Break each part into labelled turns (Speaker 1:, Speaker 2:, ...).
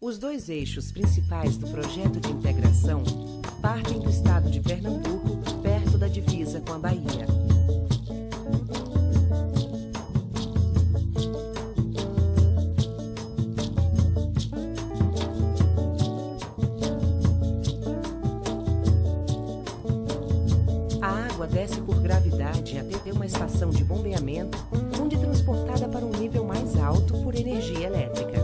Speaker 1: Os dois eixos principais do projeto de integração partem do estado de Pernambuco, perto da divisa com a Bahia. A água desce por gravidade até ter uma estação de bombeamento, onde é transportada para um nível mais alto por energia elétrica.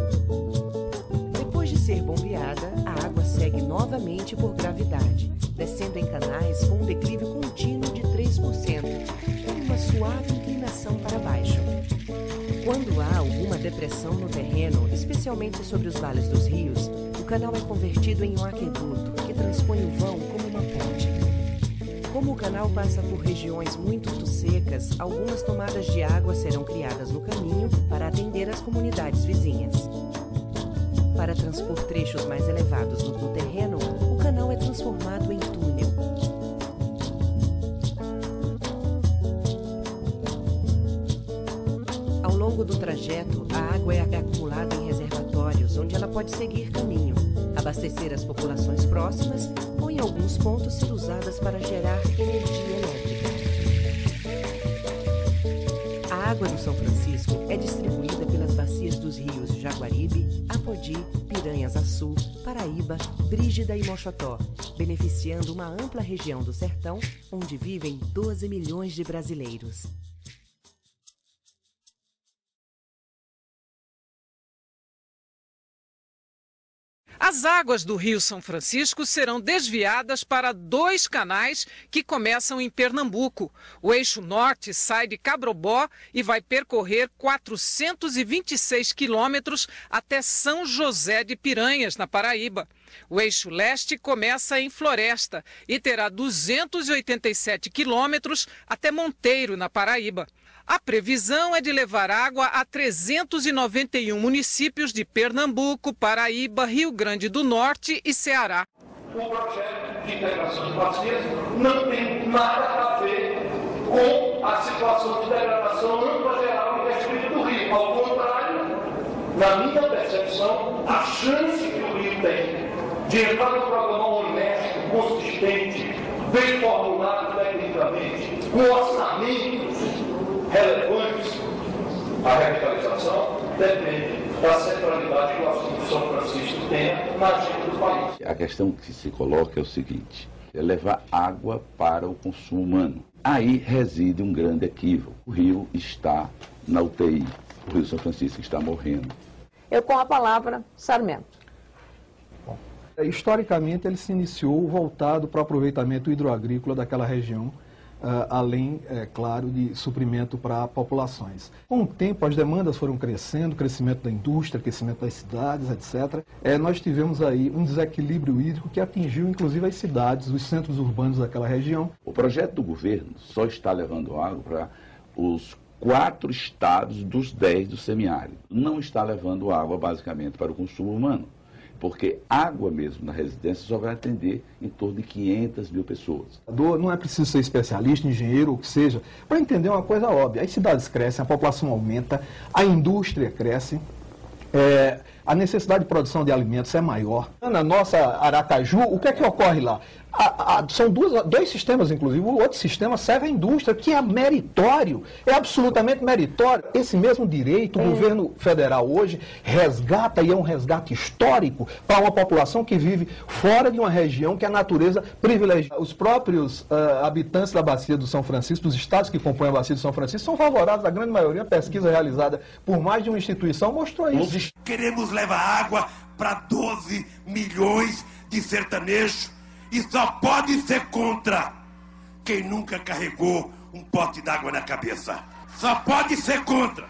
Speaker 1: Depois de ser bombeada, a água segue novamente por gravidade, descendo em canais com um declive contínuo de 3%, com uma suave inclinação para baixo. Quando há alguma depressão no terreno, especialmente sobre os vales dos rios, o canal é convertido em um aqueduto que transpõe o vão como uma ponte. Como o canal passa por regiões muito secas, algumas tomadas de água serão criadas no caminho para atender as comunidades vizinhas. Para transpor trechos mais elevados no terreno, o canal é transformado em túnel. Ao longo do trajeto, a água é acumulada em reservatórios, onde ela pode seguir caminho, abastecer as populações próximas ou, em alguns pontos, ser usadas para gerar energia elétrica. A água do São Francisco é distribuída pelas bacias dos rios Jaguaribe, Apodi, Piranhas-Açu, Paraíba, Brígida e Moxotó, beneficiando uma ampla região do sertão, onde vivem 12 milhões de brasileiros.
Speaker 2: As águas do Rio São Francisco serão desviadas para dois canais que começam em Pernambuco. O eixo norte sai de Cabrobó e vai percorrer 426 quilômetros até São José de Piranhas, na Paraíba. O eixo leste começa em Floresta e terá 287 quilômetros até Monteiro, na Paraíba. A previsão é de levar água a 391 municípios de Pernambuco, Paraíba, Rio Grande do Norte e Ceará.
Speaker 3: O projeto de integração de bacias não tem nada a ver com a situação de degradação ampla geral e restrita do rio. Ao contrário, na minha percepção, a chance que o rio tem de entrar no programa honesto, consistente, bem formulado tecnicamente, com orçamentos relevantes, a revitalização depende da centralidade que o assunto de São Francisco tem na agenda do país.
Speaker 4: A questão que se coloca é o seguinte: é levar água para o consumo humano. Aí reside um grande equívoco. O rio está na UTI, o Rio São Francisco está morrendo.
Speaker 5: Eu com a palavra, Sarmento.
Speaker 6: Bom, historicamente ele se iniciou voltado para o aproveitamento hidroagrícola daquela região, além, claro, de suprimento para populações. Com o tempo, as demandas foram crescendo, crescimento da indústria, crescimento das cidades, etc. Nós tivemos aí um desequilíbrio hídrico que atingiu, inclusive, as cidades, os centros urbanos daquela região.
Speaker 4: O projeto do governo só está levando água para os 4 estados dos 10 do semiárido. Não está levando água, basicamente, para o consumo humano, porque água mesmo na residência só vai atender em torno de 500 mil pessoas.
Speaker 6: Não é preciso ser especialista, engenheiro, ou o que seja, para entender uma coisa óbvia. As cidades crescem, a população aumenta, a indústria cresce, a necessidade de produção de alimentos é maior. Na nossa Aracaju, o que é que ocorre lá? São dois sistemas, inclusive. O outro sistema serve à indústria, que é meritório, é absolutamente meritório. Esse mesmo direito, o governo federal hoje resgata, e é um resgate histórico, para uma população que vive fora de uma região que a natureza privilegia. Os próprios habitantes da Bacia do São Francisco, dos estados que compõem a Bacia do São Francisco, são favoráveis, a grande maioria. A pesquisa realizada por mais de uma instituição mostrou isso.
Speaker 7: Queremos levar água para 12 milhões de sertanejos. E só pode ser contra quem nunca carregou um pote d'água na cabeça. Só pode ser contra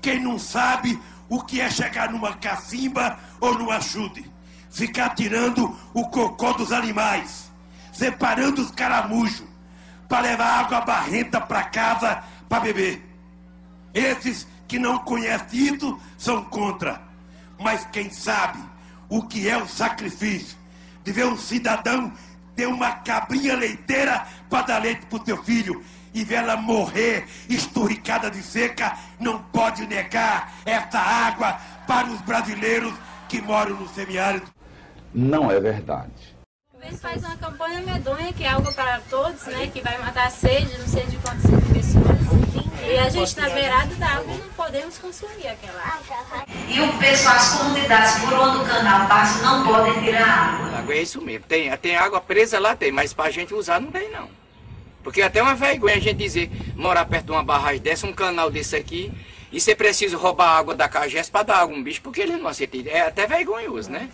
Speaker 7: quem não sabe o que é chegar numa cacimba ou num açude, ficar tirando o cocô dos animais, separando os caramujos, para levar água barrenta para casa para beber. Esses que não conhecem isso são contra. Mas quem sabe o que é o sacrifício de ver um cidadão ter uma cabrinha leiteira para dar leite para o seu filho e ver ela morrer esturricada de seca, não pode negar essa água para os brasileiros que moram no semiárido.
Speaker 4: Não é verdade.
Speaker 8: Eles fazem uma campanha medonha, que é algo para todos, né? Que vai matar a sede, não sei de quantas pessoas. E a gente na beirada da água não podemos consumir aquela água.
Speaker 9: E o pessoal, as comunidades por onde o canal passa não podem tirar água.
Speaker 10: Água é isso mesmo. Tem água presa lá, tem, mas pra gente usar não tem não. Porque até uma vergonha a gente dizer, morar perto de uma barragem dessa, um canal desse aqui, e ser preciso roubar água da CAGES para dar água a um bicho, porque eles não aceitam. É até vergonhoso, né?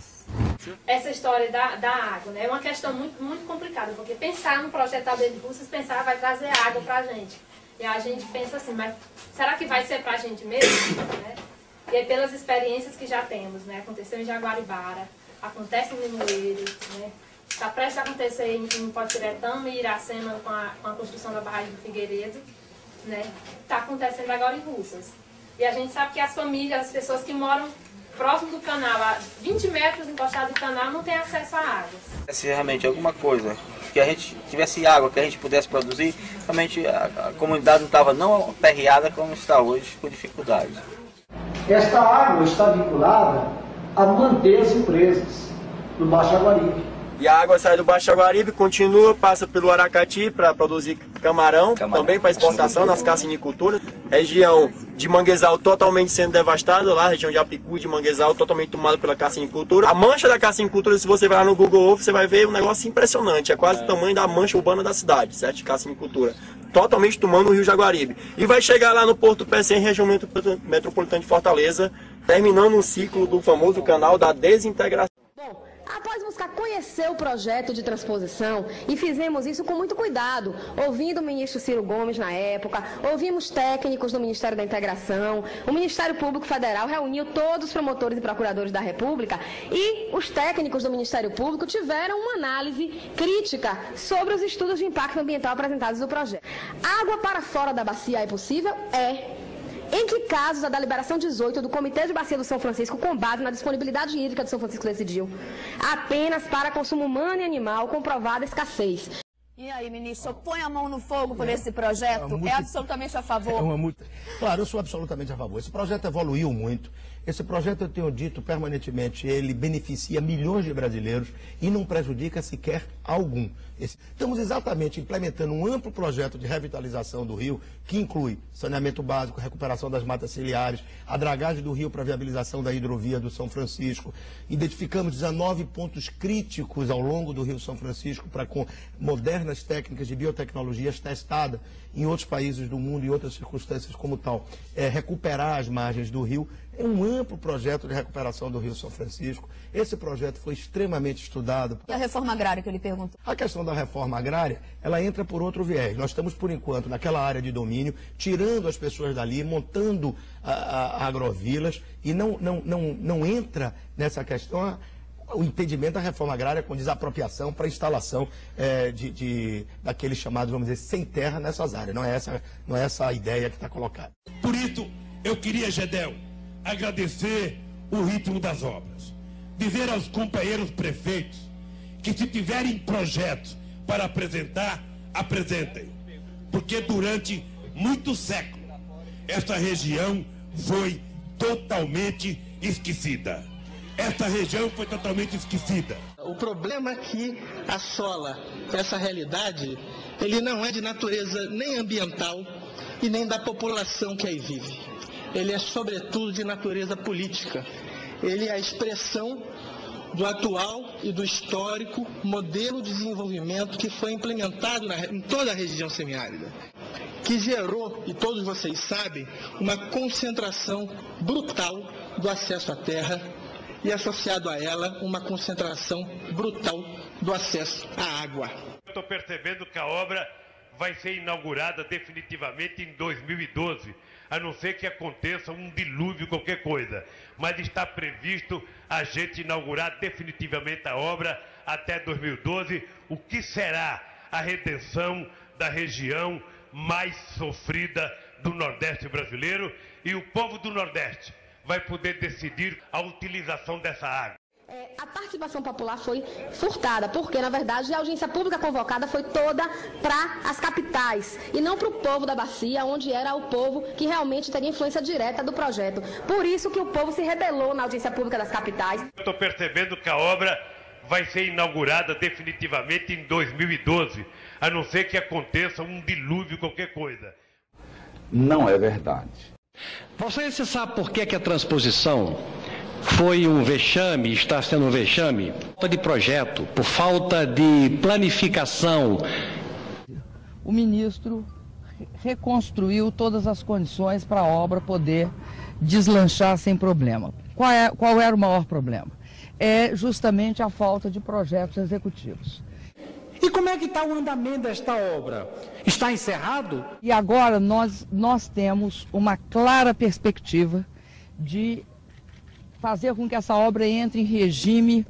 Speaker 8: Essa história da água, né, é uma questão muito complicada, porque pensar no projeto Aldeia de Russas, pensar vai trazer água pra gente. E a gente pensa assim, mas será que vai ser pra gente mesmo? Né? E aí, pelas experiências que já temos, né, aconteceu em Jaguaribara, acontece em Limoeiro, né, está prestes a acontecer em Potiretama e Iracema com a construção da barragem do Figueiredo, né, está acontecendo agora em Russas. E a gente sabe que as famílias, as pessoas que moram próximo do canal, a 20 metros encostado do canal, não tem acesso à água.
Speaker 11: Se realmente alguma coisa, que a gente tivesse água, que a gente pudesse produzir, realmente a comunidade não estava não aperreada como está hoje, com dificuldades.
Speaker 12: Esta água está vinculada a manter as empresas do Baixo Jaguaribe.
Speaker 13: E a água sai do Baixo Jaguaribe, continua, passa pelo Aracati para produzir camarão, também para exportação nas cassiniculturas. Região de manguezal totalmente sendo devastada, lá, região de Apicu, de manguezal totalmente tomada pela cassinicultura. A mancha da cassinicultura, se você vai lá no Google Earth, você vai ver um negócio impressionante, é quase o tamanho da mancha urbana da cidade, certo? De cassinicultura. Totalmente tomando o Rio Jaguaribe. E vai chegar lá no Porto Pecém, região metropolitana de Fortaleza, terminando um ciclo do famoso canal da desintegração.
Speaker 14: Após buscar conhecer o projeto de transposição, e fizemos isso com muito cuidado, ouvindo o ministro Ciro Gomes na época, ouvimos técnicos do Ministério da Integração, o Ministério Público Federal reuniu todos os promotores e procuradores da República e os técnicos do Ministério Público tiveram uma análise crítica sobre os estudos de impacto ambiental apresentados no projeto. Água para fora da bacia é possível? É. Em que casos a deliberação 18 do Comitê de Bacia do São Francisco, com base na disponibilidade hídrica do São Francisco, decidiu apenas para consumo humano e animal, comprovada escassez.
Speaker 15: E aí, ministro, põe a mão no fogo por esse projeto? É absolutamente a favor?
Speaker 16: Claro, eu sou absolutamente a favor. Esse projeto evoluiu muito. Esse projeto, eu tenho dito permanentemente, ele beneficia milhões de brasileiros e não prejudica sequer algum. Estamos exatamente implementando um amplo projeto de revitalização do rio, que inclui saneamento básico, recuperação das matas ciliares, a dragagem do rio para viabilização da hidrovia do São Francisco. Identificamos 19 pontos críticos ao longo do Rio São Francisco para com modernas técnicas de biotecnologias testadas em outros países do mundo e outras circunstâncias como tal. Recuperar as margens do rio. É um amplo projeto de recuperação do Rio São Francisco. Esse projeto foi extremamente estudado.
Speaker 15: E a reforma agrária que ele perguntou?
Speaker 16: A questão da reforma agrária, ela entra por outro viés. Nós estamos, por enquanto, naquela área de domínio, tirando as pessoas dali, montando agrovilas e não entra nessa questão o impedimento da reforma agrária com desapropriação para instalação daqueles chamados, vamos dizer, sem terra nessas áreas. Não é essa a ideia que está colocada.
Speaker 7: Por isso, eu queria, Gedel, agradecer o ritmo das obras. Dizer aos companheiros prefeitos que, se tiverem projetos para apresentar, apresentem. Porque durante muitos séculos, essa região foi totalmente esquecida. Essa região foi totalmente esquecida.
Speaker 17: O problema que assola essa realidade, ele não é de natureza nem ambiental e nem da população que aí vive. Ele é, sobretudo, de natureza política. Ele é a expressão do atual e do histórico modelo de desenvolvimento que foi implementado em toda a região semiárida, que gerou, e todos vocês sabem, uma concentração brutal do acesso à terra e, associado a ela, uma concentração brutal do acesso à água.
Speaker 7: Estou percebendo que a obra vai ser inaugurada definitivamente em 2012, a não ser que aconteça um dilúvio, qualquer coisa. Mas está previsto a gente inaugurar definitivamente a obra até 2012, o que será a redenção da região mais sofrida do Nordeste brasileiro, e o povo do Nordeste vai poder decidir a utilização dessa água.
Speaker 14: A participação popular foi furtada, porque, na verdade, a audiência pública convocada foi toda para as capitais e não para o povo da bacia, onde era o povo que realmente teria influência direta do projeto. Por isso que o povo se rebelou na audiência pública das capitais.
Speaker 7: Estou percebendo que a obra vai ser inaugurada definitivamente em 2012, a não ser que aconteça um dilúvio, qualquer coisa.
Speaker 4: Não é verdade.
Speaker 18: Você sabe por que a transposição foi um vexame, está sendo um vexame? Por falta de projeto, por falta de planificação.
Speaker 19: O ministro reconstruiu todas as condições para a obra poder deslanchar sem problema. Qual era o maior problema? É justamente a falta de projetos executivos.
Speaker 20: E como é que está o andamento desta obra? Está encerrado?
Speaker 19: E agora nós temos uma clara perspectiva de fazer com que essa obra entre em regime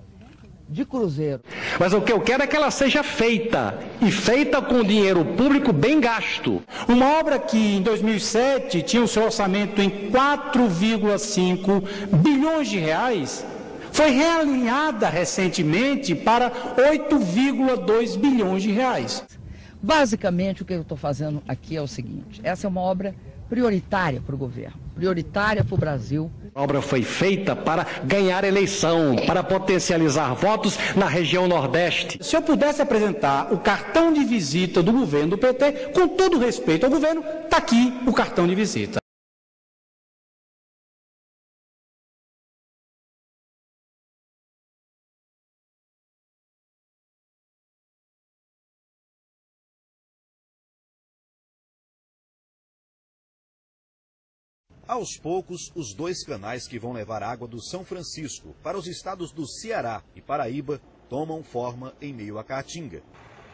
Speaker 19: de cruzeiro.
Speaker 18: Mas o que eu quero é que ela seja feita, e feita com dinheiro público bem gasto.
Speaker 20: Uma obra que em 2007 tinha o seu orçamento em 4,5 bilhões de reais, foi realinhada recentemente para 8,2 bilhões de reais.
Speaker 19: Basicamente, o que eu estou fazendo aqui é o seguinte: essa é uma obra prioritária para o governo, prioritária para o Brasil.
Speaker 18: A obra foi feita para ganhar eleição, para potencializar votos na região Nordeste.
Speaker 20: Se eu pudesse apresentar o cartão de visita do governo do PT, com todo respeito ao governo, está aqui o cartão de visita.
Speaker 21: Aos poucos, os dois canais que vão levar água do São Francisco para os estados do Ceará e Paraíba tomam forma em meio à Caatinga.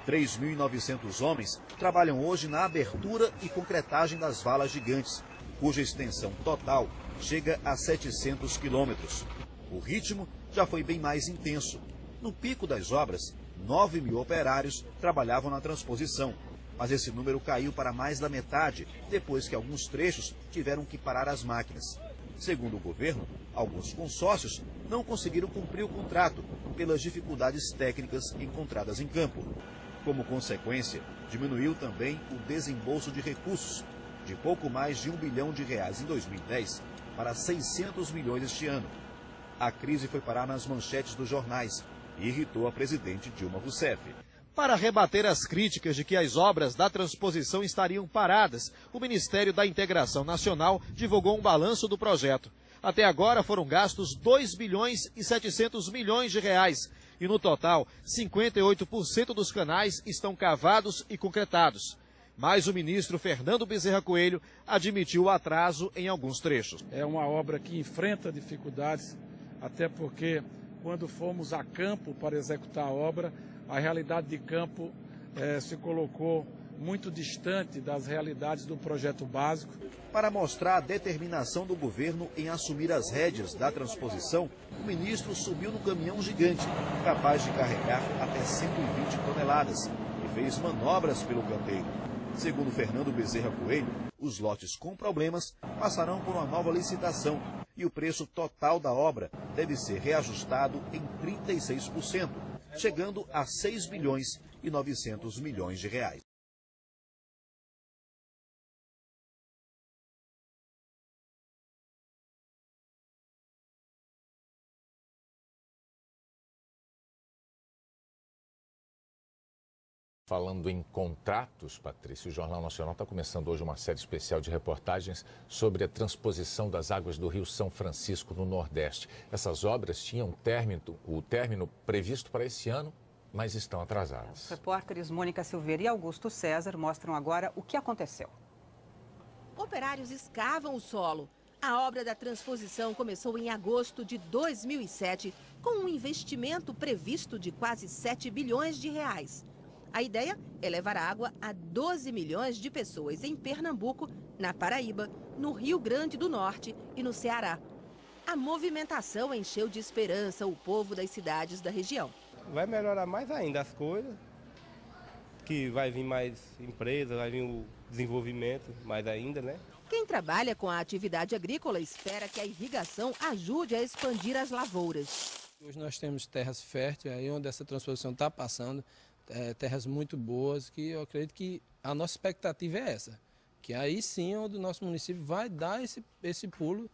Speaker 21: 3.900 homens trabalham hoje na abertura e concretagem das valas gigantes, cuja extensão total chega a 700 quilômetros. O ritmo já foi bem mais intenso. No pico das obras, 9.000 operários trabalhavam na transposição. Mas esse número caiu para mais da metade, depois que alguns trechos tiveram que parar as máquinas. Segundo o governo, alguns consórcios não conseguiram cumprir o contrato pelas dificuldades técnicas encontradas em campo. Como consequência, diminuiu também o desembolso de recursos, de pouco mais de R$1 bilhão em 2010 para 600 milhões este ano. A crise foi parar nas manchetes dos jornais e irritou a presidente Dilma Rousseff. Para rebater as críticas de que as obras da transposição estariam paradas, o Ministério da Integração Nacional divulgou um balanço do projeto. Até agora foram gastos 2 bilhões e 700 milhões de reais. E no total, 58% dos canais estão cavados e concretados. Mas o ministro Fernando Bezerra Coelho admitiu o atraso em alguns trechos.
Speaker 22: É uma obra que enfrenta dificuldades, até porque quando fomos a campo para executar a obra, a realidade de campo se colocou muito distante das realidades do projeto básico.
Speaker 21: Para mostrar a determinação do governo em assumir as rédeas da transposição, o ministro subiu no caminhão gigante, capaz de carregar até 120 toneladas, e fez manobras pelo canteiro. Segundo Fernando Bezerra Coelho, os lotes com problemas passarão por uma nova licitação e o preço total da obra deve ser reajustado em 36%. Chegando a 6 bilhões e 900 milhões de reais.
Speaker 23: Falando em contratos, Patrícia, o Jornal Nacional está começando hoje uma série especial de reportagens sobre a transposição das águas do Rio São Francisco no Nordeste. Essas obras tinham o término previsto para esse ano, mas estão atrasadas.
Speaker 24: Os repórteres Mônica Silveira e Augusto César mostram agora o que aconteceu.
Speaker 25: Operários escavam o solo. A obra da transposição começou em agosto de 2007, com um investimento previsto de quase 7 bilhões de reais. A ideia é levar água a 12 milhões de pessoas em Pernambuco, na Paraíba, no Rio Grande do Norte e no Ceará. A movimentação encheu de esperança o povo das cidades da região.
Speaker 26: Vai melhorar mais ainda as coisas, que vai vir mais empresas, vai vir o desenvolvimento mais ainda, né?
Speaker 25: Quem trabalha com a atividade agrícola espera que a irrigação ajude a expandir as lavouras.
Speaker 26: Hoje nós temos terras férteis, aí onde essa transposição está passando, terras muito boas, que eu acredito que a nossa expectativa é essa, que aí sim é onde o nosso município vai dar esse pulo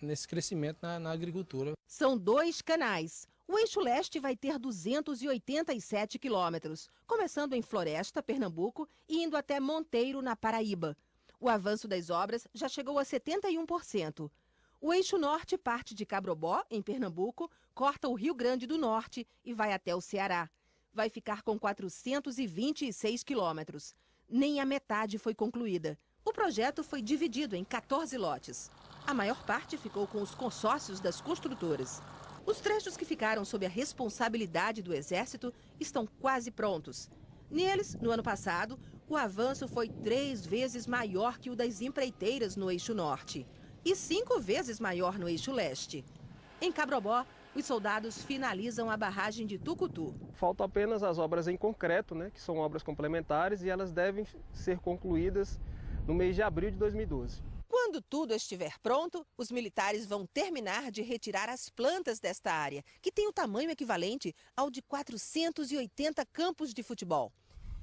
Speaker 26: nesse crescimento na agricultura.
Speaker 25: São 2 canais. O eixo leste vai ter 287 quilômetros, começando em Floresta, Pernambuco, e indo até Monteiro, na Paraíba. O avanço das obras já chegou a 71%. O eixo norte parte de Cabrobó, em Pernambuco, corta o Rio Grande do Norte e vai até o Ceará. Vai ficar com 426 quilômetros. Nem a metade foi concluída. O projeto foi dividido em 14 lotes. A maior parte ficou com os consórcios das construtoras. Os trechos que ficaram sob a responsabilidade do Exército estão quase prontos. Neles, no ano passado, o avanço foi 3 vezes maior que o das empreiteiras no eixo norte e 5 vezes maior no eixo leste. Em Cabrobó, os soldados finalizam a barragem de Tucutu.
Speaker 26: Faltam apenas as obras em concreto, que são obras complementares, e elas devem ser concluídas no mês de abril de 2012.
Speaker 25: Quando tudo estiver pronto, os militares vão terminar de retirar as plantas desta área, que tem o tamanho equivalente ao de 480 campos de futebol.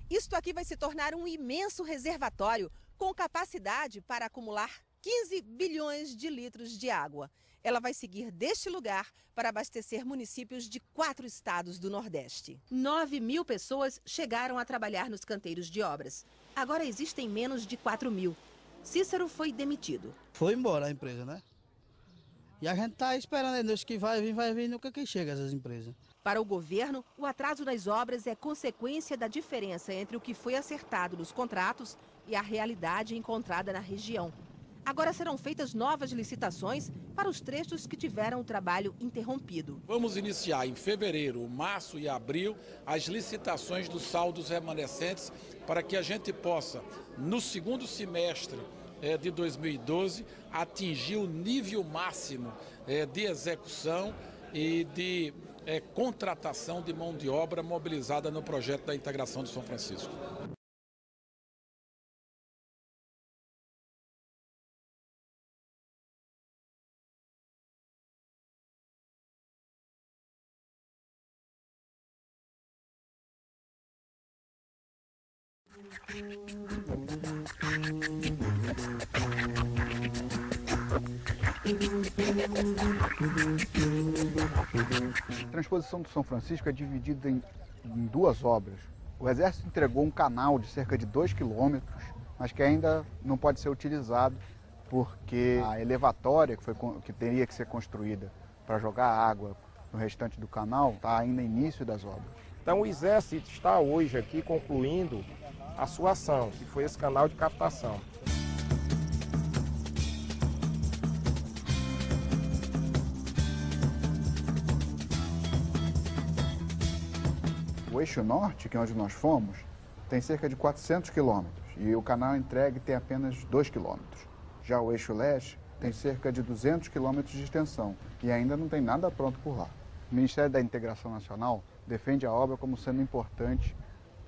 Speaker 25: Isto aqui vai se tornar um imenso reservatório com capacidade para acumular 15 bilhões de litros de água. Ela vai seguir deste lugar para abastecer municípios de 4 estados do Nordeste. 9.000 pessoas chegaram a trabalhar nos canteiros de obras. Agora existem menos de 4.000. Cícero foi demitido.
Speaker 1: Foi embora a empresa, né? E a gente está esperando aí, Deus que vai vir, nunca que chega essas empresas.
Speaker 25: Para o governo, o atraso das obras é consequência da diferença entre o que foi acertado nos contratos e a realidade encontrada na região. Agora serão feitas novas licitações para os trechos que tiveram o trabalho interrompido.
Speaker 22: Vamos iniciar em fevereiro, março e abril as licitações dos saldos remanescentes para que a gente possa, no segundo semestre de 2012, atingir o nível máximo de execução e de contratação de mão de obra mobilizada no projeto da integração de São Francisco.
Speaker 2: A transposição do São Francisco é dividida em 2 obras. O Exército entregou um canal de cerca de 2 quilômetros, mas que ainda não pode ser utilizado porque a elevatória que teria que ser construída para jogar água no restante do canal está ainda no início das obras.
Speaker 3: Então o Exército está hoje aqui concluindo a sua ação, que foi esse canal de captação.
Speaker 2: O eixo norte, que é onde nós fomos, tem cerca de 400 quilômetros e o canal entregue tem apenas 2 quilômetros. Já o eixo leste tem cerca de 200 quilômetros de extensão e ainda não tem nada pronto por lá. O Ministério da Integração Nacional defende a obra como sendo importante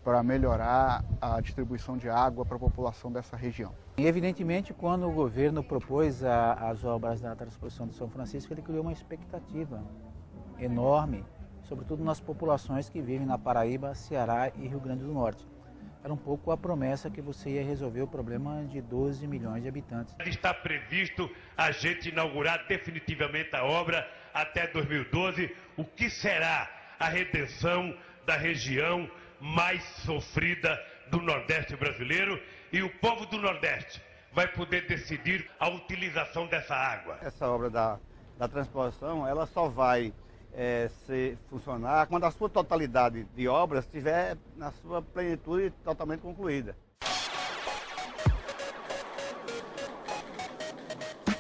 Speaker 2: para melhorar a distribuição de água para a população dessa região.
Speaker 5: E evidentemente, quando o governo propôs as obras da transposição do São Francisco, ele criou uma expectativa enorme, sobretudo nas populações que vivem na Paraíba, Ceará e Rio Grande do Norte. Era um pouco a promessa que você ia resolver o problema de 12 milhões de habitantes.
Speaker 7: Está previsto a gente inaugurar definitivamente a obra até 2012, o que será a redenção da região mais sofrida do Nordeste brasileiro, e o povo do Nordeste vai poder decidir a utilização dessa água.
Speaker 2: Essa obra da transposição, ela só vai funcionar quando a sua totalidade de obras estiver na sua plenitude totalmente concluída.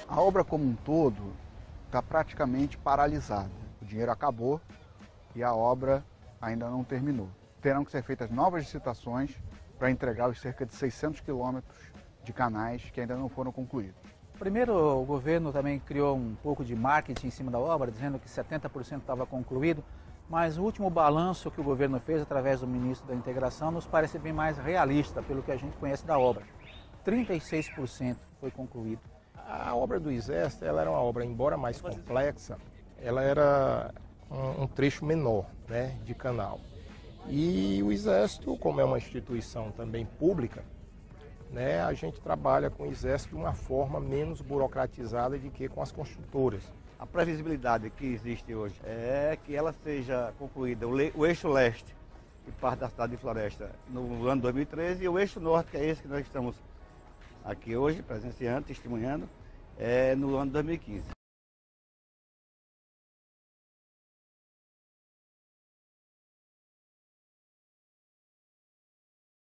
Speaker 2: A obra como um todo está praticamente paralisada. O dinheiro acabou e a obra ainda não terminou. Terão que ser feitas novas licitações para entregar os cerca de 600 quilômetros de canais que ainda não foram concluídos.
Speaker 5: Primeiro, o governo também criou um pouco de marketing em cima da obra, dizendo que 70% estava concluído, mas o último balanço que o governo fez através do ministro da Integração nos parece bem mais realista, pelo que a gente conhece da obra. 36% foi concluído.
Speaker 3: A obra do Exército ela era uma obra, embora mais complexa, ela era um trecho menor, né, de canal. E o Exército, como é uma instituição também pública, né, a gente trabalha com o Exército de uma forma menos burocratizada do que com as construtoras.
Speaker 6: A previsibilidade que existe hoje é que ela seja concluída, o eixo leste, que parte da cidade de Floresta, no ano 2013, e o eixo norte, que é esse que nós estamos aqui hoje, presenciando, testemunhando, no ano 2015.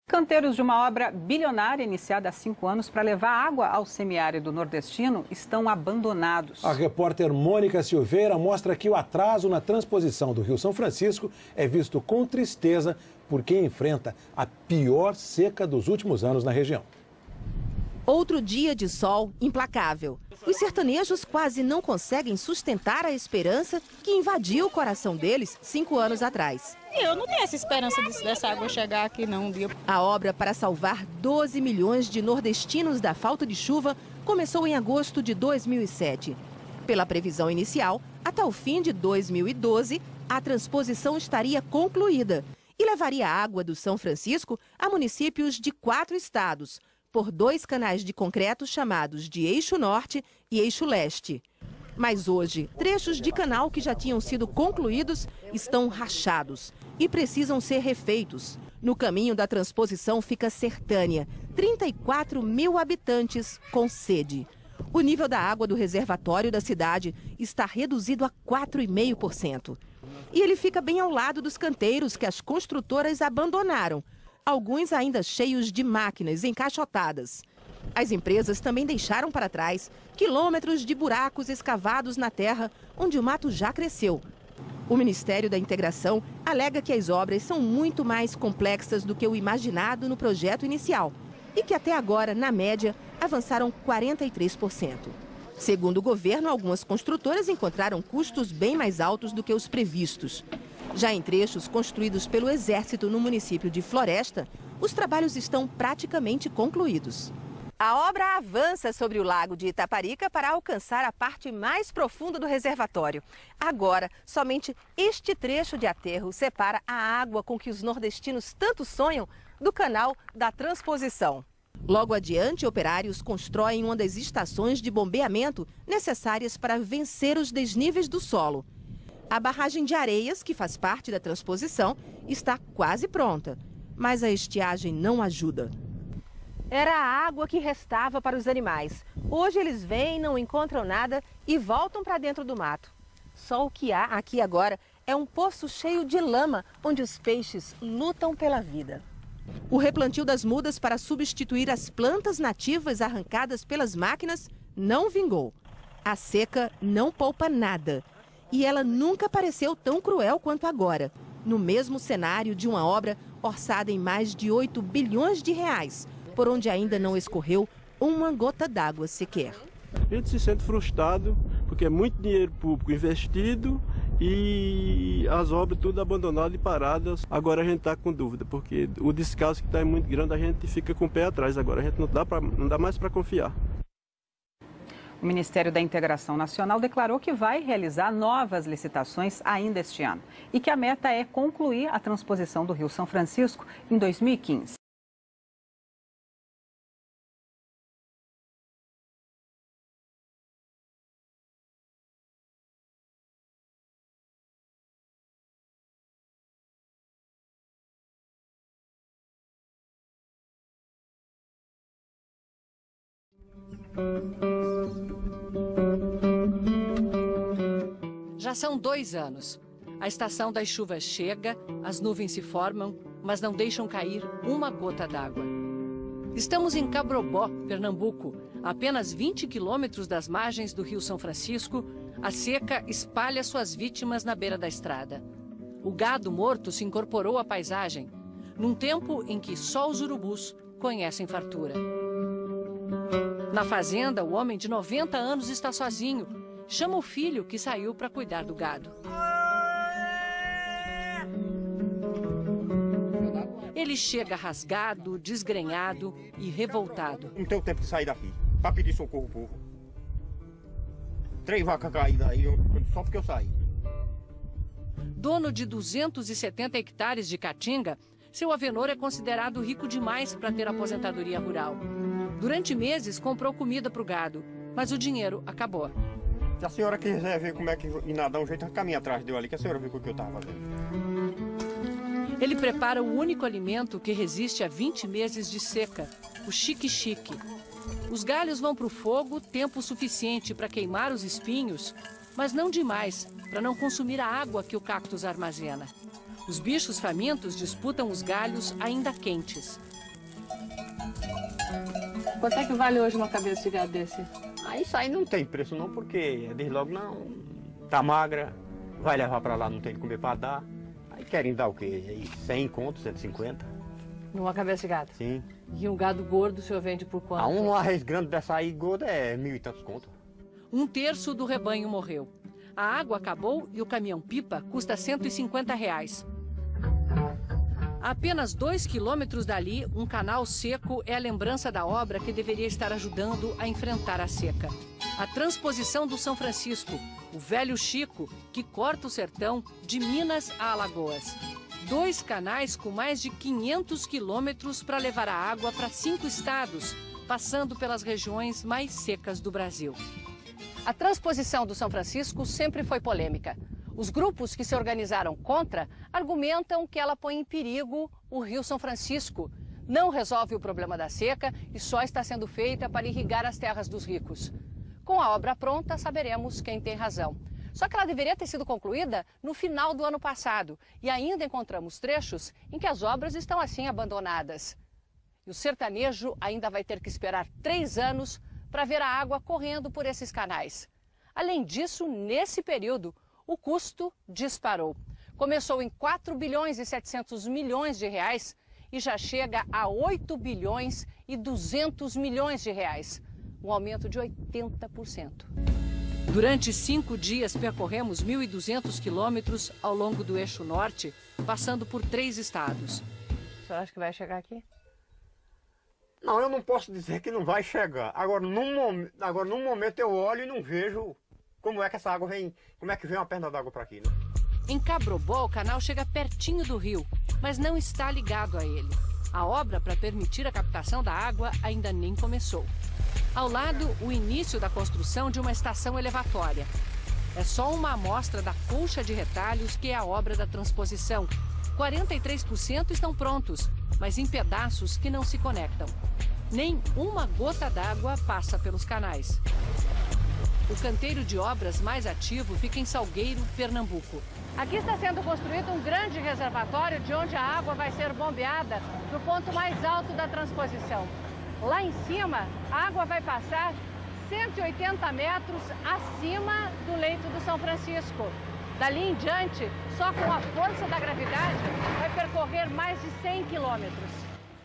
Speaker 24: Canteiros de uma obra bilionária iniciada há 5 anos para levar água ao semiárido nordestino estão abandonados.
Speaker 8: A repórter Mônica Silveira mostra que o atraso na transposição do Rio São Francisco é visto com tristeza por quem enfrenta a pior seca dos últimos anos na região.
Speaker 25: Outro dia de sol implacável. Os sertanejos quase não conseguem sustentar a esperança que invadiu o coração deles 5 anos atrás.
Speaker 9: Eu não tenho essa esperança dessa água chegar aqui não um dia.
Speaker 25: A obra para salvar 12 milhões de nordestinos da falta de chuva começou em agosto de 2007. Pela previsão inicial, até o fim de 2012, a transposição estaria concluída e levaria a água do São Francisco a municípios de 4 estados, por 2 canais de concreto chamados de Eixo Norte e Eixo Leste. Mas hoje, trechos de canal que já tinham sido concluídos estão rachados e precisam ser refeitos. No caminho da transposição fica Sertânia, 34 mil habitantes com sede. O nível da água do reservatório da cidade está reduzido a 4,5%. E ele fica bem ao lado dos canteiros que as construtoras abandonaram, alguns ainda cheios de máquinas encaixotadas. As empresas também deixaram para trás quilômetros de buracos escavados na terra onde o mato já cresceu. O Ministério da Integração alega que as obras são muito mais complexas do que o imaginado no projeto inicial e que até agora, na média, avançaram 43%. Segundo o governo, algumas construtoras encontraram custos bem mais altos do que os previstos. Já em trechos construídos pelo Exército no município de Floresta, os trabalhos estão praticamente concluídos. A obra avança sobre o lago de Itaparica para alcançar a parte mais profunda do reservatório. Agora, somente este trecho de aterro separa a água com que os nordestinos tanto sonham do canal da transposição. Logo adiante, operários constroem uma das estações de bombeamento necessárias para vencer os desníveis do solo. A barragem de Areias, que faz parte da transposição, está quase pronta, mas a estiagem não ajuda. Era a água que restava para os animais. Hoje eles vêm, não encontram nada e voltam para dentro do mato. Só o que há aqui agora é um poço cheio de lama, onde os peixes lutam pela vida. O replantio das mudas para substituir as plantas nativas arrancadas pelas máquinas não vingou. A seca não poupa nada. E ela nunca pareceu tão cruel quanto agora, no mesmo cenário de uma obra orçada em mais de 8 bilhões de reais, por onde ainda não escorreu uma gota d'água sequer.
Speaker 10: A gente se sente frustrado porque é muito dinheiro público investido e as obras tudo abandonadas e paradas. Agora a gente está com dúvida, porque o descaso que está muito grande, a gente fica com o pé atrás. Agora a gente não dá mais para confiar.
Speaker 24: O Ministério da Integração Nacional declarou que vai realizar novas licitações ainda este ano e que a meta é concluir a transposição do Rio São Francisco em 2015.
Speaker 11: Já são 2 anos. A estação das chuvas chega, as nuvens se formam, mas não deixam cair uma gota d'água. Estamos em Cabrobó, Pernambuco, a apenas 20 quilômetros das margens do Rio São Francisco. A seca espalha suas vítimas na beira da estrada. O gado morto se incorporou à paisagem, num tempo em que só os urubus conhecem fartura. Na fazenda, o homem de 90 anos está sozinho. Chama o filho que saiu para cuidar do gado. Ele chega rasgado, desgrenhado e revoltado.
Speaker 12: Não tenho tempo de sair daqui para pedir socorro ao povo. 3 vacas caídas aí, eu só porque eu saí.
Speaker 11: Dono de 270 hectares de caatinga, seu Avenor é considerado rico demais para ter aposentadoria rural. Durante meses comprou comida para o gado, mas o dinheiro acabou.
Speaker 12: Se a senhora quiser ver como é que ir nadar um jeito, caminha atrás de eu ali, que a senhora viu o que eu estava fazendo.
Speaker 11: Ele prepara o único alimento que resiste a 20 meses de seca, o xique-xique. Os galhos vão para o fogo tempo suficiente para queimar os espinhos, mas não demais, para não consumir a água que o cactus armazena. Os bichos famintos disputam os galhos ainda quentes.
Speaker 13: Quanto é que vale hoje uma cabeça de gado desse?
Speaker 12: Isso aí não tem preço não, porque desde logo não, tá magra, vai levar para lá, não tem de comer para dar. Aí querem dar o quê? Aí 100 conto, 150.
Speaker 13: Numa cabeça de gado?
Speaker 12: Sim.
Speaker 13: E um gado gordo o senhor vende por quanto?
Speaker 12: Uma res grande dessa aí, gorda, é 1.000 e tantos conto.
Speaker 11: 1/3 do rebanho morreu. A água acabou e o caminhão-pipa custa R$150. A apenas 2 quilômetros dali, um canal seco é a lembrança da obra que deveria estar ajudando a enfrentar a seca. A transposição do São Francisco, o velho Chico, que corta o sertão de Minas a Alagoas. 2 canais com mais de 500 quilômetros para levar a água para 5 estados, passando pelas regiões mais secas do Brasil. A transposição do São Francisco sempre foi polêmica. Os grupos que se organizaram contra argumentam que ela põe em perigo o Rio São Francisco, não resolve o problema da seca e só está sendo feita para irrigar as terras dos ricos. Com a obra pronta, saberemos quem tem razão. Só que ela deveria ter sido concluída no final do ano passado e ainda encontramos trechos em que as obras estão assim abandonadas. E o sertanejo ainda vai ter que esperar 3 anos para ver a água correndo por esses canais. Além disso, nesse período, o custo disparou. Começou em 4 bilhões e 700 milhões de reais e já chega a 8 bilhões e 200 milhões de reais, um aumento de 80%. Durante 5 dias, percorremos 1.200 quilômetros ao longo do eixo norte, passando por 3 estados.
Speaker 13: O senhor acha que vai chegar aqui?
Speaker 12: Não, eu não posso dizer que não vai chegar. Agora, num momento eu olho e não vejo como é que essa água vem, como é que vem uma perna d'água para aqui, né?
Speaker 11: Em Cabrobó, o canal chega pertinho do rio, mas não está ligado a ele. A obra para permitir a captação da água ainda nem começou. Ao lado, o início da construção de uma estação elevatória. É só uma amostra da colcha de retalhos que é a obra da transposição. 43% estão prontos, mas em pedaços que não se conectam. Nem uma gota d'água passa pelos canais. O canteiro de obras mais ativo fica em Salgueiro, Pernambuco.
Speaker 13: Aqui está sendo construído um grande reservatório de onde a água vai ser bombeada para o ponto mais alto da transposição. Lá em cima, a água vai passar 180 metros acima do leito do São Francisco. Dali em diante, só com a força da gravidade, vai percorrer mais de 100 quilômetros.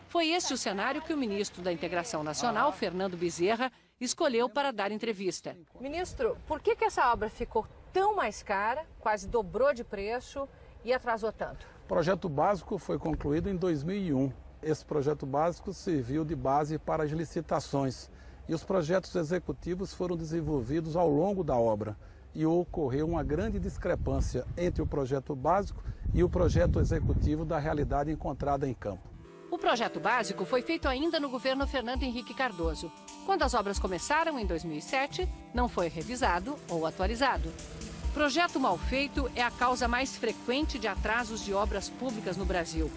Speaker 11: Foi esse o cenário que o ministro da Integração Nacional, Fernando Bezerra, escolheu para dar entrevista.
Speaker 13: Ministro, por que essa obra ficou tão mais cara, quase dobrou de preço e atrasou tanto?
Speaker 14: O projeto básico foi concluído em 2001. Esse projeto básico serviu de base para as licitações e os projetos executivos foram desenvolvidos ao longo da obra e ocorreu uma grande discrepância entre o projeto básico e o projeto executivo da realidade encontrada em campo.
Speaker 11: O projeto básico foi feito ainda no governo Fernando Henrique Cardoso. Quando as obras começaram, em 2007, não foi revisado ou atualizado. Projeto mal feito é a causa mais frequente de atrasos de obras públicas no Brasil.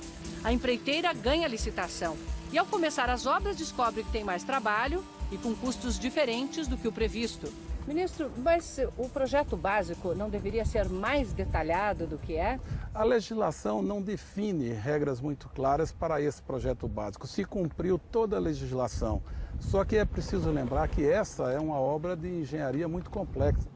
Speaker 11: A empreiteira ganha licitação e, ao começar as obras, descobre que tem mais trabalho e com custos diferentes do que o previsto.
Speaker 13: Ministro, mas o projeto básico não deveria ser mais detalhado do que é?
Speaker 14: A legislação não define regras muito claras para esse projeto básico. Se cumpriu toda a legislação. Só que é preciso lembrar que essa é uma obra de engenharia muito complexa.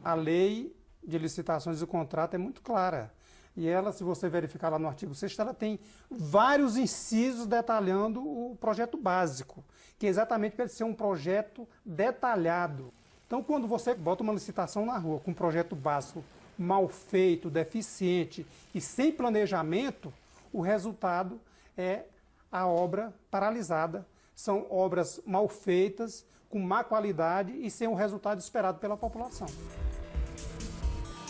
Speaker 15: A lei de licitações e contrato é muito clara. E ela, se você verificar lá no artigo 6º, ela tem vários incisos detalhando o projeto básico, que é exatamente para ele ser um projeto detalhado. Então, quando você bota uma licitação na rua com um projeto básico mal feito, deficiente e sem planejamento, o resultado é a obra paralisada. São obras mal feitas, com má qualidade e sem o resultado esperado pela população.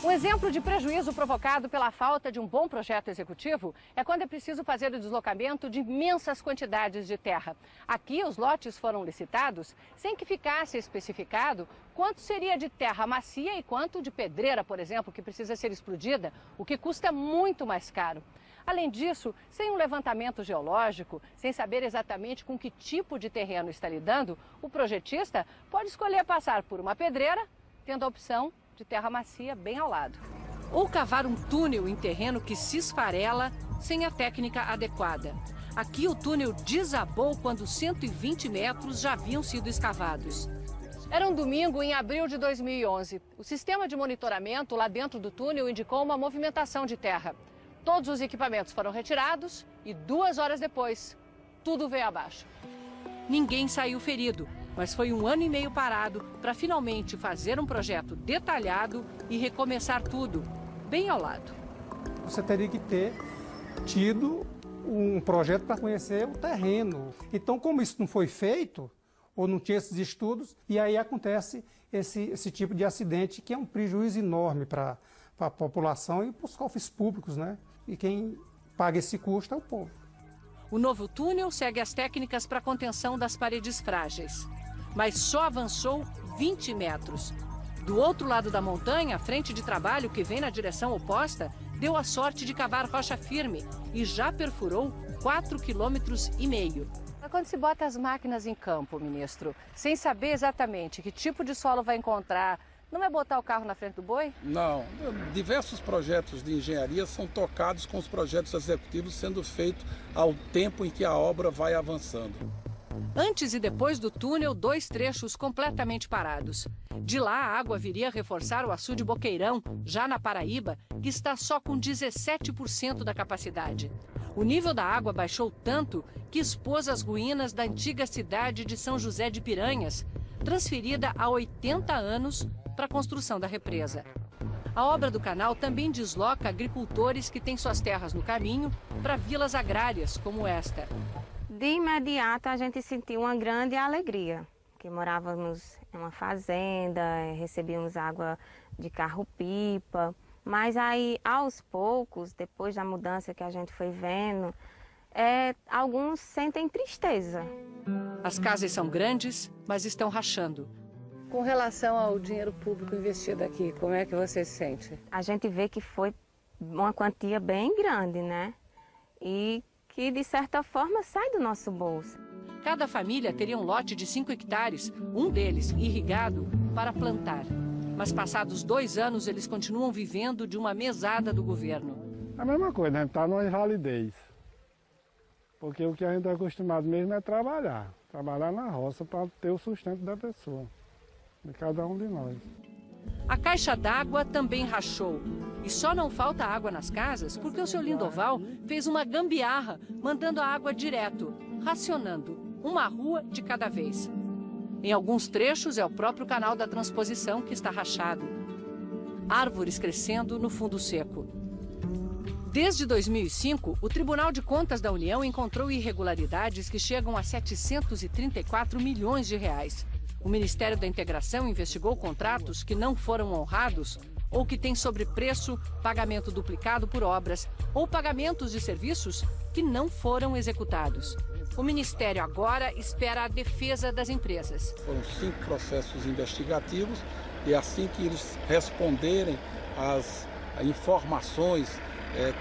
Speaker 13: Um exemplo de prejuízo provocado pela falta de um bom projeto executivo é quando é preciso fazer o deslocamento de imensas quantidades de terra. Aqui, os lotes foram licitados sem que ficasse especificado quanto seria de terra macia e quanto de pedreira, por exemplo, que precisa ser explodida, o que custa muito mais caro. Além disso, sem um levantamento geológico, sem saber exatamente com que tipo de terreno está lidando, o projetista pode escolher passar por uma pedreira, tendo a opção de terra macia bem ao lado. Ou cavar um túnel em terreno que se esfarela sem a técnica adequada. Aqui o túnel desabou quando 120 metros já haviam sido escavados. Era um domingo em abril de 2011. O sistema de monitoramento lá dentro do túnel indicou uma movimentação de terra. Todos os equipamentos foram retirados e 2 horas depois, tudo veio abaixo. Ninguém saiu ferido, mas foi 1 ano e meio parado para finalmente fazer um projeto detalhado e recomeçar tudo, bem ao lado.
Speaker 15: Você teria que ter tido um projeto para conhecer o terreno. Então, como isso não foi feito, ou não tinha esses estudos, e aí acontece esse tipo de acidente, que é um prejuízo enorme para a população e para os cofres públicos, né? E quem paga esse custo é o povo.
Speaker 11: O novo túnel segue as técnicas para contenção das paredes frágeis, mas só avançou 20 metros. Do outro lado da montanha, a frente de trabalho que vem na direção oposta deu a sorte de cavar rocha firme e já perfurou 4,5 km. Quando se bota as máquinas em campo, ministro, sem saber exatamente que tipo de solo vai encontrar, não é botar o carro na frente do boi?
Speaker 22: Não. Diversos projetos de engenharia são tocados com os projetos executivos sendo feitos ao tempo em que a obra vai avançando.
Speaker 11: Antes e depois do túnel, 2 trechos completamente parados. De lá, a água viria a reforçar o açude Boqueirão, já na Paraíba, que está só com 17% da capacidade. O nível da água baixou tanto que expôs as ruínas da antiga cidade de São José de Piranhas, transferida há 80 anos para a construção da represa. A obra do canal também desloca agricultores que têm suas terras no caminho para vilas agrárias como esta.
Speaker 4: De imediato a gente sentiu uma grande alegria, que morávamos em uma fazenda, recebíamos água de carro-pipa, mas aí aos poucos, depois da mudança que a gente foi vendo, alguns sentem tristeza.
Speaker 11: As casas são grandes, mas estão rachando.
Speaker 13: Com relação ao dinheiro público investido aqui, como é que você se sente?
Speaker 4: A gente vê que foi uma quantia bem grande, né? E que, de certa forma, sai do nosso bolso.
Speaker 11: Cada família teria um lote de 5 hectares, um deles irrigado, para plantar. Mas passados 2 anos, eles continuam vivendo de uma mesada do governo.
Speaker 16: A mesma coisa, né? Está numa invalidez. Porque o que a gente é acostumado mesmo é trabalhar. Trabalhar na roça para ter o sustento da pessoa, de cada um de nós.
Speaker 11: A caixa d'água também rachou. E só não falta água nas casas porque o seu Lindoval fez uma gambiarra, mandando a água direto, racionando uma rua de cada vez. Em alguns trechos é o próprio canal da transposição que está rachado. Árvores crescendo no fundo seco. Desde 2005, o Tribunal de Contas da União encontrou irregularidades que chegam a 734 milhões de reais. O Ministério da Integração investigou contratos que não foram honrados ou que têm sobrepreço, pagamento duplicado por obras ou pagamentos de serviços que não foram executados. O Ministério agora espera a defesa das empresas.
Speaker 22: Foram 5 processos investigativos e assim que eles responderem às informações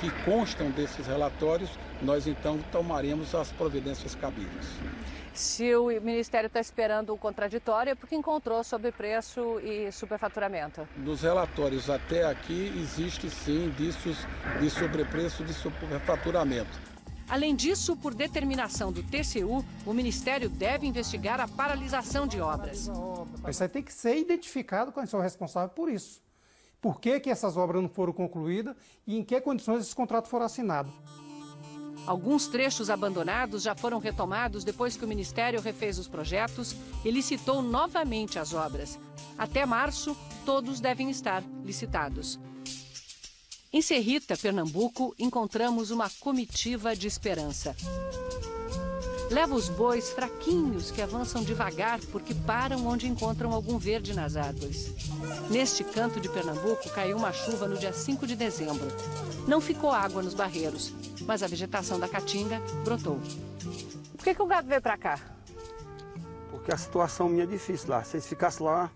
Speaker 22: que constam desses relatórios, nós então tomaremos as providências cabíveis.
Speaker 13: Se o Ministério está esperando o contraditório, é porque encontrou sobrepreço e superfaturamento.
Speaker 22: Nos relatórios até aqui, existe sim indícios de sobrepreço e de superfaturamento.
Speaker 11: Além disso, por determinação do TCU, o Ministério deve investigar a paralisação de obras.
Speaker 15: Isso aí tem que ser identificado quem são responsáveis por isso. Por que essas obras não foram concluídas e em que condições esse contrato foram assinado.
Speaker 11: Alguns trechos abandonados já foram retomados depois que o Ministério refez os projetos e licitou novamente as obras. Até março, todos devem estar licitados. Em Serrita, Pernambuco, encontramos uma comitiva de esperança. Leva os bois fraquinhos que avançam devagar porque param onde encontram algum verde nas árvores. Neste canto de Pernambuco caiu uma chuva no dia 5 de dezembro. Não ficou água nos barreiros, mas a vegetação da caatinga brotou.
Speaker 13: Por que o gado veio para cá?
Speaker 17: Porque a situação minha é difícil lá. Se eles ficassem lá,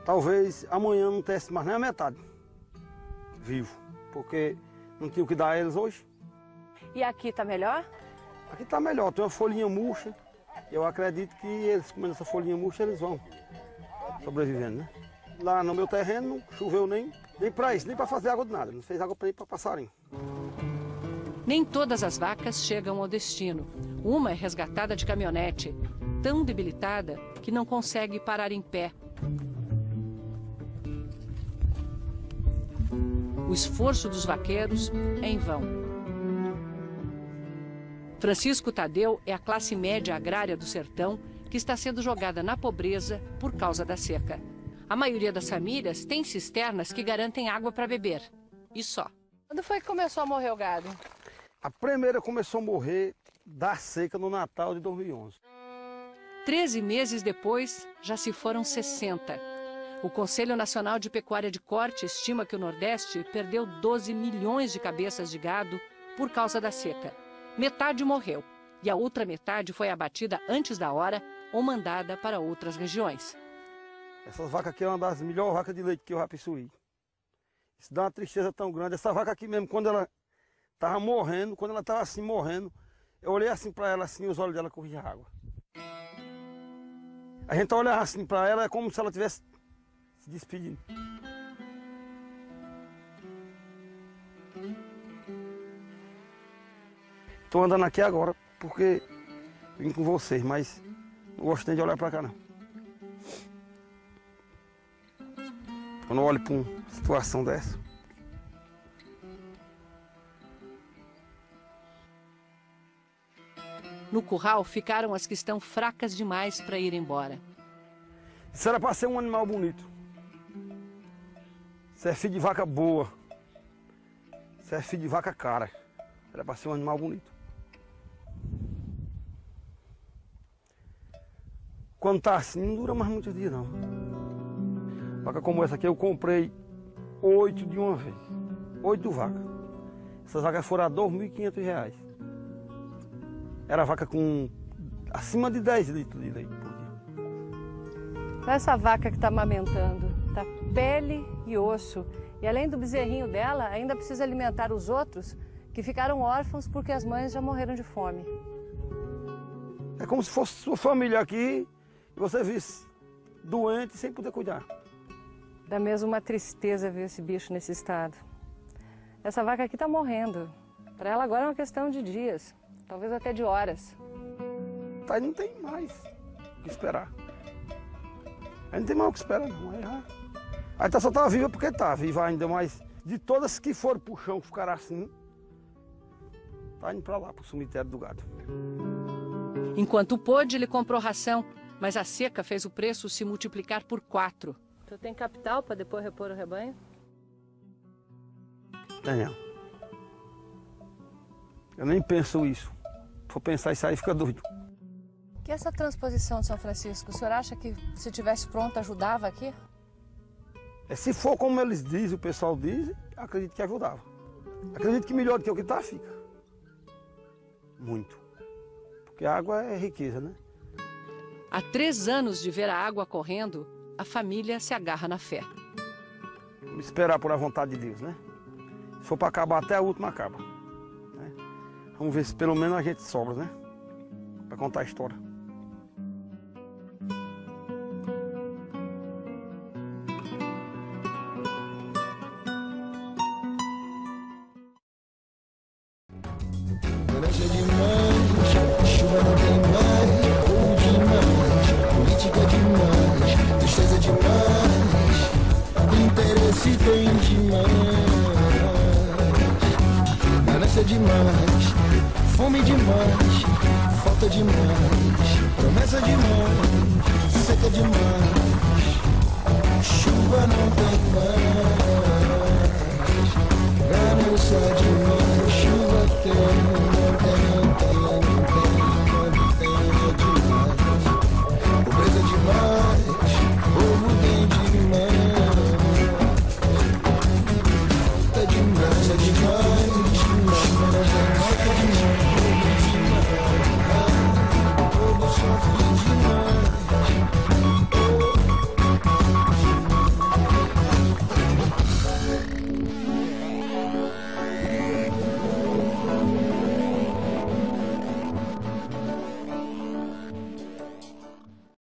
Speaker 17: talvez amanhã não tivesse mais nem a metade vivo. Porque não tinha o que dar a eles hoje.
Speaker 13: E aqui tá melhor?
Speaker 17: Aqui está melhor, tem uma folhinha murcha. Eu acredito que eles, comendo essa folhinha murcha, eles vão sobrevivendo, né? Lá no meu terreno não choveu nem para isso, nem para fazer água de nada. Não fez água para passarinho.
Speaker 11: Nem todas as vacas chegam ao destino. Uma é resgatada de caminhonete, tão debilitada que não consegue parar em pé. O esforço dos vaqueiros é em vão. Francisco Tadeu é a classe média agrária do sertão que está sendo jogada na pobreza por causa da seca. A maioria das famílias tem cisternas que garantem água para beber. E só.
Speaker 13: Quando foi que começou a morrer o gado?
Speaker 17: A primeira começou a morrer da seca no Natal de 2011.
Speaker 11: 13 meses depois, já se foram 60. O Conselho Nacional de Pecuária de Corte estima que o Nordeste perdeu 12 milhões de cabeças de gado por causa da seca. Metade morreu e a outra metade foi abatida antes da hora ou mandada para outras regiões.
Speaker 17: Essas vacas aqui é uma das melhores vacas de leite que eu já possuí. Isso dá uma tristeza tão grande. Essa vaca aqui mesmo, quando ela estava morrendo, quando ela estava assim morrendo, eu olhei assim para ela, assim, os olhos dela corriam água. A gente olhava assim para ela, é como se ela estivesse se despedindo. Estou andando aqui agora porque vim com vocês, mas não gosto nem de olhar para cá, não. Eu não olho para uma situação dessa.
Speaker 11: No curral ficaram as que estão fracas demais para ir embora.
Speaker 17: Isso era para ser um animal bonito. Isso é filho de vaca boa. Isso é filho de vaca cara. Era para ser um animal bonito. Quando tá assim, não dura mais muitos dias, não. Vaca como essa aqui, eu comprei 8 de uma vez. 8 vacas. Essas vacas foram a R$ 2.500. Era vaca com acima de 10 litros de leite por dia.
Speaker 13: Essa vaca que está amamentando, tá pele e osso. E além do bezerrinho dela, ainda precisa alimentar os outros que ficaram órfãos porque as mães já morreram de fome.
Speaker 17: É como se fosse sua família aqui e você visse doente sem poder cuidar.
Speaker 13: Dá mesmo uma tristeza ver esse bicho nesse estado. Essa vaca aqui está morrendo. Para ela agora é uma questão de dias, talvez até de horas.
Speaker 17: Aí não tem mais o que esperar. Aí não tem mais o que esperar, não. Aí só tá viva porque tá viva ainda, mas de todas que foram pro chão, que ficaram assim, tá indo para lá, pro cemitério do gado.
Speaker 11: Enquanto pôde, ele comprou ração, mas a seca fez o preço se multiplicar por 4.
Speaker 13: Tu tem capital para depois repor o rebanho?
Speaker 17: Daniel, eu nem penso isso. Se for pensar isso aí, fica doido.
Speaker 13: E essa transposição de São Francisco, o senhor acha que se tivesse pronto ajudava aqui?
Speaker 17: Se for como eles dizem, o pessoal diz, acredito que ajudava. Acredito que melhor do que o que está, fica. Muito. Porque a água é riqueza, né?
Speaker 11: Há 3 anos de ver a água correndo, a família se agarra na fé.
Speaker 17: Vamos esperar por a vontade de Deus, né? Se for para acabar, até a última acaba. Né? Vamos ver se pelo menos a gente sobra, né? Para contar a história.
Speaker 18: Bonança demais, chuva não tem mais, roubo demais, política demais, tristeza demais, interesse tem demais. Bonança demais, fome demais, falta demais, promessa demais, seca demais, chuva não tem mais, ganância demais, chuva tem mais.